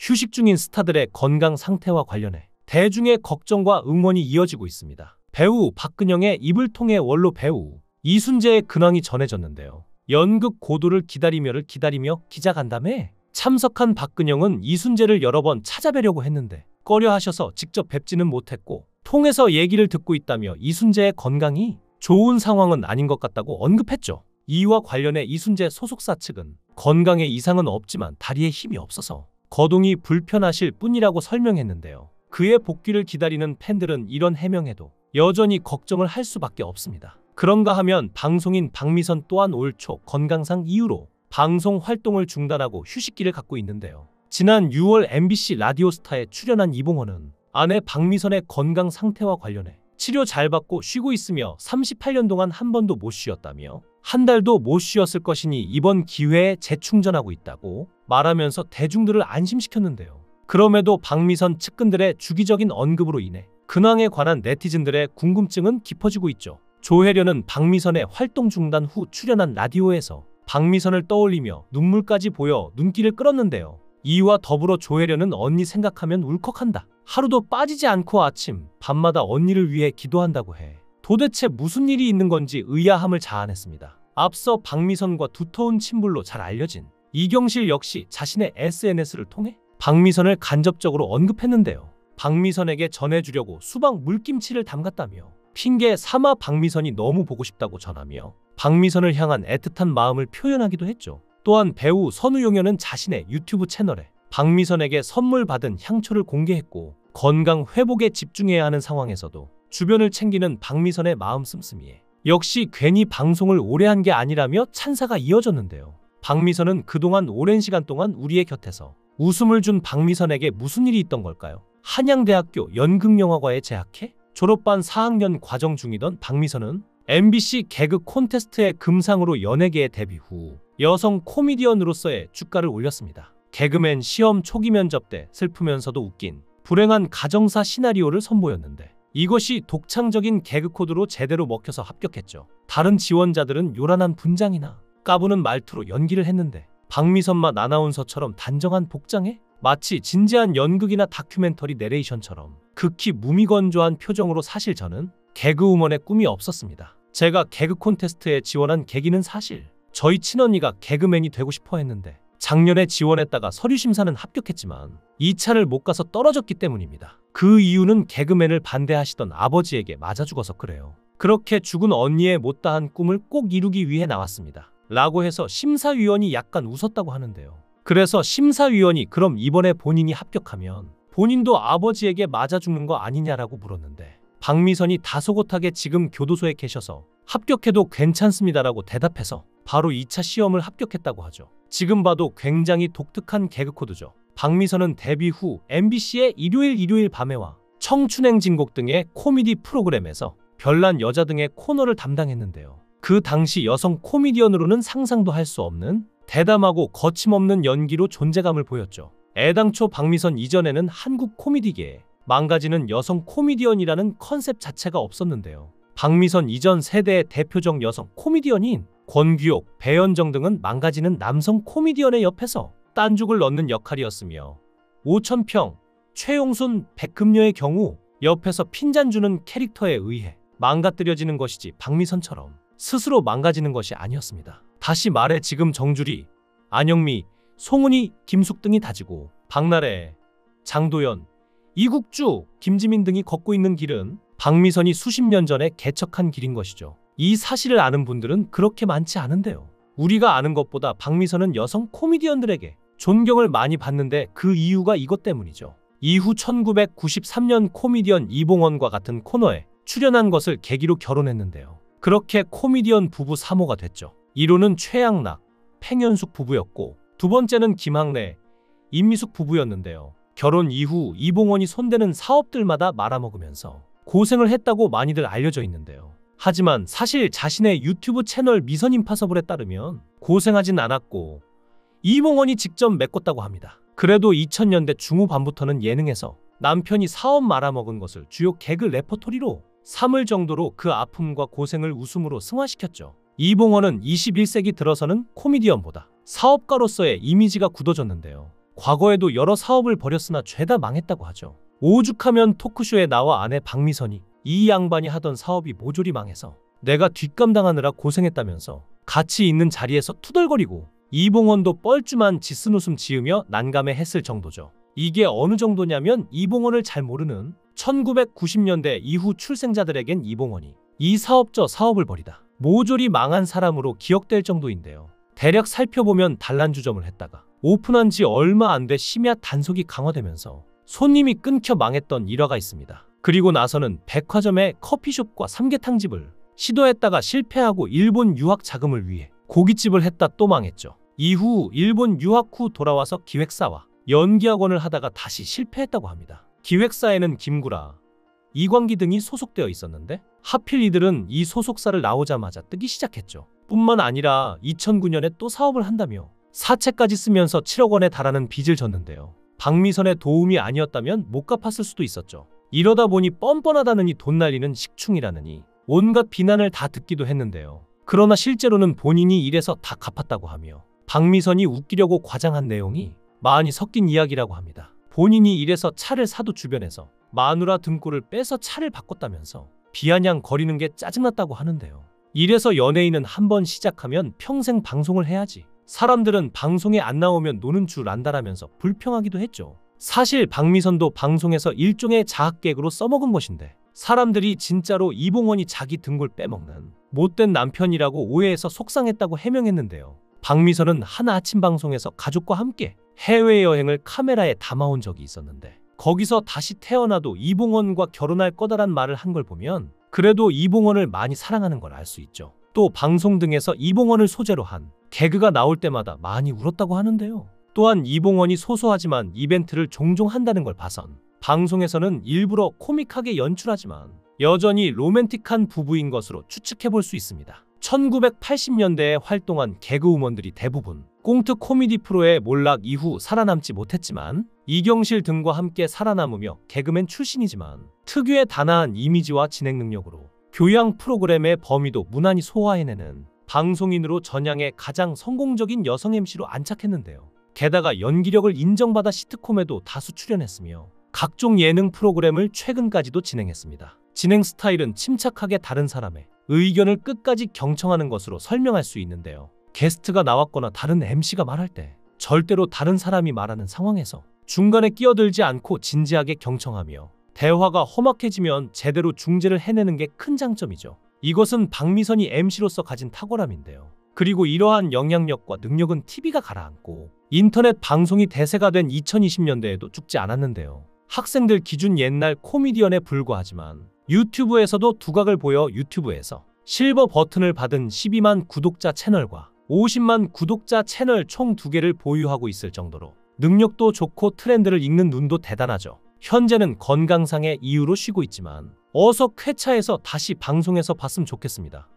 휴식 중인 스타들의 건강 상태와 관련해 대중의 걱정과 응원이 이어지고 있습니다. 배우 박근영의 입을 통해 원로 배우 이순재의 근황이 전해졌는데요. 연극 고도를 기다리며 기자간담회에 참석한 박근영은 이순재를 여러 번 찾아뵈려고 했는데 꺼려 하셔서 직접 뵙지는 못했고 통해서 얘기를 듣고 있다며 이순재의 건강이 좋은 상황은 아닌 것 같다고 언급했죠. 이와 관련해 이순재 소속사 측은 건강에 이상은 없지만 다리에 힘이 없어서 거동이 불편하실 뿐이라고 설명했는데요. 그의 복귀를 기다리는 팬들은 이런 해명에도 여전히 걱정을 할 수밖에 없습니다. 그런가 하면 방송인 박미선 또한 올 초 건강상 이유로 방송 활동을 중단하고 휴식기를 갖고 있는데요. 지난 6월 MBC 라디오스타에 출연한 이봉헌은 아내 박미선의 건강 상태와 관련해 치료 잘 받고 쉬고 있으며 38년 동안 한 번도 못 쉬었다며 한 달도 못 쉬었을 것이니 이번 기회에 재충전하고 있다고 말하면서 대중들을 안심시켰는데요. 그럼에도 박미선 측근들의 주기적인 언급으로 인해 근황에 관한 네티즌들의 궁금증은 깊어지고 있죠. 조혜련은 박미선의 활동 중단 후 출연한 라디오에서 박미선을 떠올리며 눈물까지 보여 눈길을 끌었는데요. 이와 더불어 조혜련은 언니 생각하면 울컥한다. 하루도 빠지지 않고 아침, 밤마다 언니를 위해 기도한다고 해. 도대체 무슨 일이 있는 건지 의아함을 자아냈습니다. 앞서 박미선과 두터운 친분로 잘 알려진 이경실 역시 자신의 SNS를 통해 박미선을 간접적으로 언급했는데요. 박미선에게 전해주려고 수박 물김치를 담갔다며 핑계 삼아 박미선이 너무 보고 싶다고 전하며 박미선을 향한 애틋한 마음을 표현하기도 했죠. 또한 배우 선우용현은 자신의 유튜브 채널에 박미선에게 선물 받은 향초를 공개했고 건강 회복에 집중해야 하는 상황에서도 주변을 챙기는 박미선의 마음 씀씀이에 역시 괜히 방송을 오래 한 게 아니라며 찬사가 이어졌는데요. 박미선은 그동안 오랜 시간 동안 우리의 곁에서 웃음을 준 박미선에게 무슨 일이 있던 걸까요? 한양대학교 연극영화과에 재학해 졸업반 4학년 과정 중이던 박미선은 MBC 개그 콘테스트의 금상으로 연예계에 데뷔 후 여성 코미디언으로서의 주가를 올렸습니다. 개그맨 시험 초기 면접 때 슬프면서도 웃긴 불행한 가정사 시나리오를 선보였는데 이것이 독창적인 개그 코드로 제대로 먹혀서 합격했죠. 다른 지원자들은 요란한 분장이나 까부는 말투로 연기를 했는데 박미선만 아나운서처럼 단정한 복장에 마치 진지한 연극이나 다큐멘터리 내레이션처럼 극히 무미건조한 표정으로 사실 저는 개그우먼의 꿈이 없었습니다. 제가 개그 콘테스트에 지원한 계기는 사실 저희 친언니가 개그맨이 되고 싶어 했는데 작년에 지원했다가 서류 심사는 합격했지만 2차를 못 가서 떨어졌기 때문입니다. 그 이유는 개그맨을 반대하시던 아버지에게 맞아 죽어서 그래요. 그렇게 죽은 언니의 못다한 꿈을 꼭 이루기 위해 나왔습니다. 라고 해서 심사위원이 약간 웃었다고 하는데요. 그래서 심사위원이 그럼 이번에 본인이 합격하면 본인도 아버지에게 맞아 죽는 거 아니냐라고 물었는데 박미선이 다소곳하게 지금 교도소에 계셔서 합격해도 괜찮습니다라고 대답해서 바로 2차 시험을 합격했다고 하죠. 지금 봐도 굉장히 독특한 개그 코드죠. 박미선은 데뷔 후 MBC의 일요일 밤에와 청춘행진곡 등의 코미디 프로그램에서 별난 여자 등의 코너를 담당했는데요. 그 당시 여성 코미디언으로는 상상도 할 수 없는 대담하고 거침없는 연기로 존재감을 보였죠. 애당초 박미선 이전에는 한국 코미디계에 망가지는 여성 코미디언이라는 컨셉 자체가 없었는데요. 박미선 이전 세대의 대표적 여성 코미디언인 권규옥, 배현정 등은 망가지는 남성 코미디언의 옆에서 딴죽을 넣는 역할이었으며 오천평, 최용순, 백금녀의 경우 옆에서 핀잔 주는 캐릭터에 의해 망가뜨려지는 것이지 박미선처럼 스스로 망가지는 것이 아니었습니다. 다시 말해 지금 정주리, 안영미, 송은이, 김숙 등이 다지고 박나래, 장도연, 이국주, 김지민 등이 걷고 있는 길은 박미선이 수십 년 전에 개척한 길인 것이죠. 이 사실을 아는 분들은 그렇게 많지 않은데요. 우리가 아는 것보다 박미선은 여성 코미디언들에게 존경을 많이 받는데 그 이유가 이것 때문이죠. 이후 1993년 코미디언 이봉헌과 같은 코너에 출연한 것을 계기로 결혼했는데요. 그렇게 코미디언 부부 3호가 됐죠. 1호는 최양락, 팽현숙 부부였고 두 번째는 김학래, 임미숙 부부였는데요. 결혼 이후 이봉헌이 손대는 사업들마다 말아먹으면서 고생을 했다고 많이들 알려져 있는데요. 하지만 사실 자신의 유튜브 채널 미선임파서블에 따르면 고생하진 않았고 이봉헌이 직접 메꿨다고 합니다. 그래도 2000년대 중후반부터는 예능에서 남편이 사업 말아먹은 것을 주요 개그 레퍼토리로 삼을 정도로 그 아픔과 고생을 웃음으로 승화시켰죠. 이봉헌은 21세기 들어서는 코미디언보다 사업가로서의 이미지가 굳어졌는데요. 과거에도 여러 사업을 벌였으나 죄다 망했다고 하죠. 오죽하면 토크쇼에 나와 아내 박미선이 이 양반이 하던 사업이 모조리 망해서 내가 뒷감당하느라 고생했다면서 같이 있는 자리에서 투덜거리고 이봉원도 뻘쭘한 짓쓴 웃음 지으며 난감해했을 정도죠. 이게 어느 정도냐면 이봉원을 잘 모르는 1990년대 이후 출생자들에겐 이봉원이 이 사업 저 사업을 벌이다 모조리 망한 사람으로 기억될 정도인데요. 대략 살펴보면 단란주점을 했다가 오픈한 지 얼마 안 돼 심야 단속이 강화되면서 손님이 끊겨 망했던 일화가 있습니다. 그리고 나서는 백화점에 커피숍과 삼계탕집을 시도했다가 실패하고 일본 유학 자금을 위해 고깃집을 했다 또 망했죠. 이후 일본 유학 후 돌아와서 기획사와 연기학원을 하다가 다시 실패했다고 합니다. 기획사에는 김구라, 이광기 등이 소속되어 있었는데 하필 이들은 이 소속사를 나오자마자 뜨기 시작했죠. 뿐만 아니라 2009년에 또 사업을 한다며 사채까지 쓰면서 7억 원에 달하는 빚을 졌는데요. 박미선의 도움이 아니었다면 못 갚았을 수도 있었죠. 이러다 보니 뻔뻔하다느니 돈 날리는 식충이라느니 온갖 비난을 다 듣기도 했는데요. 그러나 실제로는 본인이 일해서 다 갚았다고 하며 박미선이 웃기려고 과장한 내용이 많이 섞인 이야기라고 합니다. 본인이 일해서 차를 사도 주변에서 마누라 등골을 빼서 차를 바꿨다면서 비아냥 거리는 게 짜증났다고 하는데요. 이래서 연예인은 한번 시작하면 평생 방송을 해야지. 사람들은 방송에 안 나오면 노는 줄 안다라면서 불평하기도 했죠. 사실 박미선도 방송에서 일종의 자학객으로 써먹은 것인데 사람들이 진짜로 이봉원이 자기 등골 빼먹는 못된 남편이라고 오해해서 속상했다고 해명했는데요. 박미선은 한 아침 방송에서 가족과 함께 해외여행을 카메라에 담아온 적이 있었는데 거기서 다시 태어나도 이봉원과 결혼할 거다란 말을 한 걸 보면 그래도 이봉원을 많이 사랑하는 걸 알 수 있죠. 또 방송 등에서 이봉원을 소재로 한 개그가 나올 때마다 많이 울었다고 하는데요. 또한 이봉원이 소소하지만 이벤트를 종종 한다는 걸 봐선 방송에서는 일부러 코믹하게 연출하지만 여전히 로맨틱한 부부인 것으로 추측해볼 수 있습니다. 1980년대에 활동한 개그우먼들이 대부분 꽁트 코미디 프로의 몰락 이후 살아남지 못했지만 이경실 등과 함께 살아남으며 개그맨 출신이지만 특유의 단아한 이미지와 진행 능력으로 교양 프로그램의 범위도 무난히 소화해내는 방송인으로 전향해 가장 성공적인 여성 MC로 안착했는데요. 게다가 연기력을 인정받아 시트콤에도 다수 출연했으며 각종 예능 프로그램을 최근까지도 진행했습니다. 진행 스타일은 침착하게 다른 사람의 의견을 끝까지 경청하는 것으로 설명할 수 있는데요. 게스트가 나왔거나 다른 MC가 말할 때 절대로 다른 사람이 말하는 상황에서 중간에 끼어들지 않고 진지하게 경청하며 대화가 험악해지면 제대로 중재를 해내는 게 큰 장점이죠. 이것은 박미선이 MC로서 가진 탁월함인데요. 그리고 이러한 영향력과 능력은 TV가 가라앉고 인터넷 방송이 대세가 된 2020년대에도 죽지 않았는데요. 학생들 기준 옛날 코미디언에 불과하지만 유튜브에서도 두각을 보여 유튜브에서 실버 버튼을 받은 12만 구독자 채널과 50만 구독자 채널 총 2개를 보유하고 있을 정도로 능력도 좋고 트렌드를 읽는 눈도 대단하죠. 현재는 건강상의 이유로 쉬고 있지만 어서 쾌차해서 다시 방송에서 봤으면 좋겠습니다.